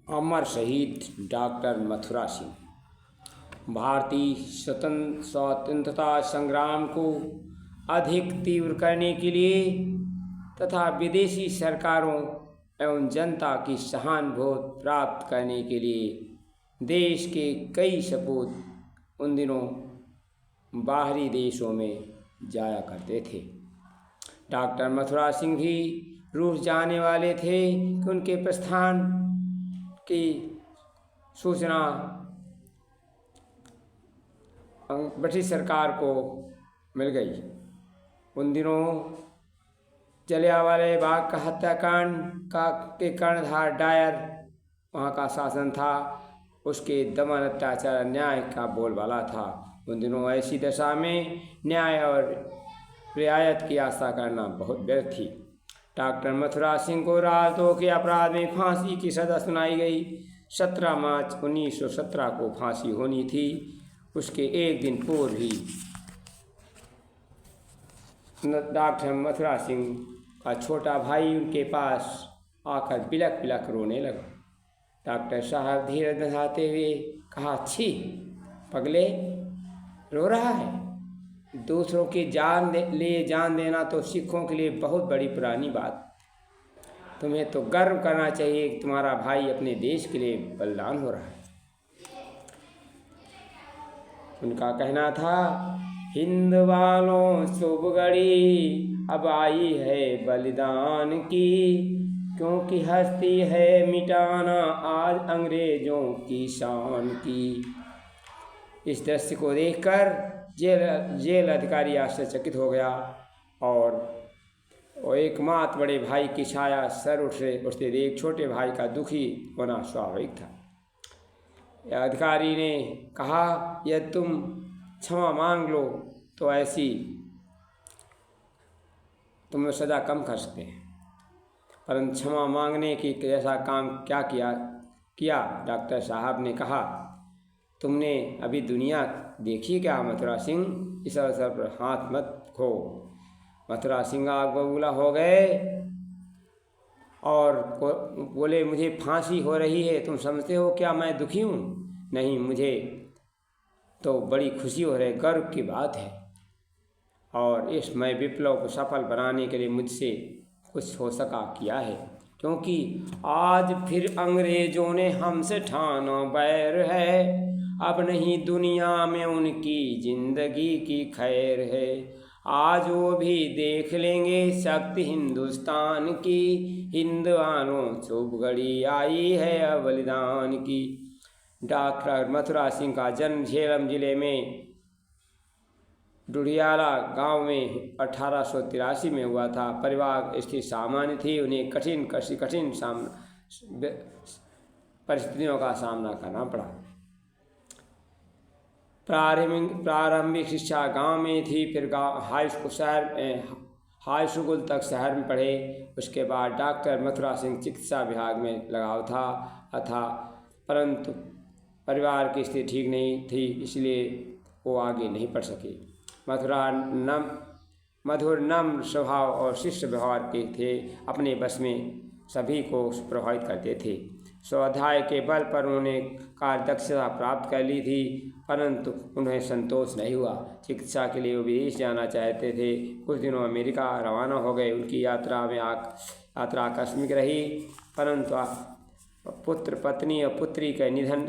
अमर शहीद डॉक्टर मथुरा सिंह भारतीय स्वतंत्रता संग्राम को अधिक तीव्र करने के लिए तथा विदेशी सरकारों एवं जनता की सहानुभूति प्राप्त करने के लिए देश के कई सपूत उन दिनों बाहरी देशों में जाया करते थे। डॉक्टर मथुरा सिंह भी रूस जाने वाले थे कि उनके प्रस्थान की सूचना ब्रिटिश सरकार को मिल गई। उन दिनों जलियांवाला बाग का हत्याकांड के कर्णधार डायर वहाँ का शासन था। उसके दमन अत्याचार न्याय का बोलबाला था। उन दिनों ऐसी दशा में न्याय और रियायत की आशा करना बहुत व्यर्थ थी। डॉक्टर मथुरा सिंह को राजद्रोह के अपराध में फांसी की सजा सुनाई गई। 17 मार्च 1917 को फांसी होनी थी। उसके एक दिन पूर्व ही डॉक्टर मथुरा सिंह का छोटा भाई उनके पास आकर बिलख बिलख रोने लगा। डॉक्टर साहब धीरज बंधाते हुए कहा, छी पगले, रो रहा है? दूसरों की लिए जान देना तो सिखों के लिए बहुत बड़ी पुरानी बात। तुम्हें तो गर्व करना चाहिए कि तुम्हारा भाई अपने देश के लिए बलिदान हो रहा है। उनका कहना था, हिंद वालों शुभ घड़ी अब आई है बलिदान की, क्योंकि हस्ती है मिटाना आज अंग्रेजों की शान की। इस दृश्य को देखकर जेल अधिकारी आश्चर्यचकित हो गया और एकमात्र बड़े भाई की छाया सर उठते देख छोटे भाई का दुखी होना स्वाभाविक था। अधिकारी ने कहा, यदि तुम क्षमा मांग लो तो ऐसी तुम सज़ा कम कर सकते हैं, परंतु क्षमा मांगने की ऐसा काम क्या किया? डॉक्टर साहब ने कहा, तुमने अभी दुनिया देखी क्या मथुरा सिंह? इस अवसर पर हाथ मत खो। मथुरा सिंह आग बबूला हो गए और बोले, मुझे फांसी हो रही है, तुम समझते हो क्या मैं दुखी हूँ? नहीं, मुझे तो बड़ी खुशी हो रही, गर्व की बात है। और इस मैं विप्लव को सफल बनाने के लिए मुझसे कुछ हो सका किया है, क्योंकि आज फिर अंग्रेजों ने हमसे ठाना बैर है। अब नहीं दुनिया में उनकी जिंदगी की खैर है। आज वो भी देख लेंगे शक्ति हिंदुस्तान की, हिंद वालों शुभ घड़ी आई है बलिदान की। डॉक्टर मथुरा सिंह का जन्म झेलम जिले में डुडियाला गांव में 1883 में हुआ था। परिवार स्थिति सामान्य थी। उन्हें कठिन परिस्थितियों का सामना करना पड़ा। प्रारंभिक शिक्षा गांव में थी, फिर हाई स्कूल तक शहर में पढ़े। उसके बाद डॉक्टर मथुरा सिंह चिकित्सा विभाग में लगाव था परंतु परिवार की स्थिति ठीक नहीं थी, इसलिए वो आगे नहीं पढ़ सके। मधुर नम्र स्वभाव और शिष्ट व्यवहार के थे। अपने बस में सभी को प्रभावित करते थे। स्वाध्याय के बल पर उन्होंने कार्य दक्षता प्राप्त कर ली थी, परंतु उन्हें संतोष नहीं हुआ। चिकित्सा के लिए वो विदेश जाना चाहते थे। कुछ दिनों अमेरिका रवाना हो गए। उनकी यात्रा आकस्मिक रही, परंतु पुत्र पत्नी और पुत्री के निधन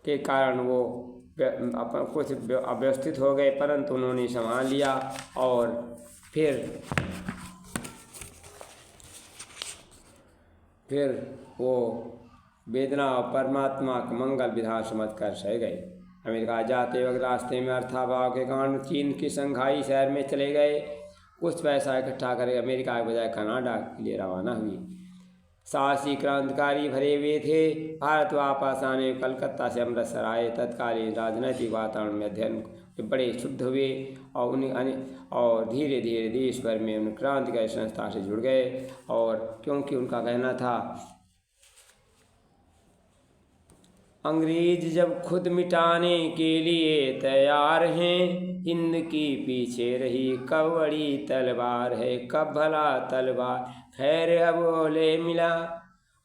के कारण वो कुछ अव्यवस्थित हो गए, परंतु उन्होंने संभाल लिया और फिर वो वेदना और परमात्मा का मंगल विधान समझ कर सह गए। अमेरिका जाते वक्त रास्ते में अर्थाभाव के कारण चीन की शंघाई शहर में चले गए। कुछ पैसा इकट्ठा करके अमेरिका के बजाय कनाडा के लिए रवाना हुई। साहसी क्रांतिकारी भरे हुए थे। भारत वापस आने कलकत्ता से अमृतसर आए। तत्कालीन राजनैतिक वातावरण में अध्ययन बड़े शुद्ध हुए और धीरे धीरे देश भर में उन क्रांतिकारी संस्था से जुड़ गए। और क्योंकि उनका कहना था, अंग्रेज जब खुद मिटाने के लिए तैयार हैं, हिंद की पीछे रही कब बड़ी तलवार है, कब भला तलवार खैर अब ओले मिला,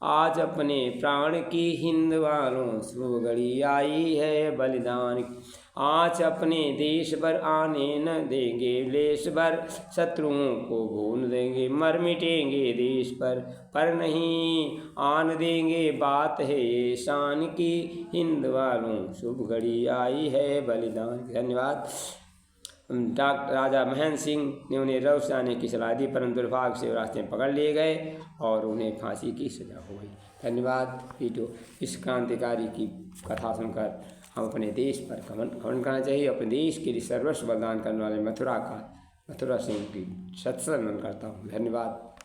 आज अपने प्राण की हिंद वालों शुभ घड़ी आई है बलिदान की। आज अपने देश पर आने न देंगे लेश भर, शत्रुओं को भून देंगे मर मिटेंगे देश पर नहीं आन देंगे। बात है ये शान की, हिंद वालों शुभ घड़ी आई है बलिदान की। धन्यवाद। डॉक्टर राजा महेंद्र सिंह ने उन्हें रउस जाने की सलाह दी, परंतु दुर्भाग्य से रास्ते में पकड़ लिए गए और उन्हें फांसी की सजा हो गई। धन्यवाद। वीडियो इस क्रांतिकारी की कथा सुनकर हम अपने देश पर घमंड करना चाहिए। अपने देश के लिए सर्वस्व बलिदान करने वाले मथुरा सिंह की सत्संग करता हूँ। धन्यवाद।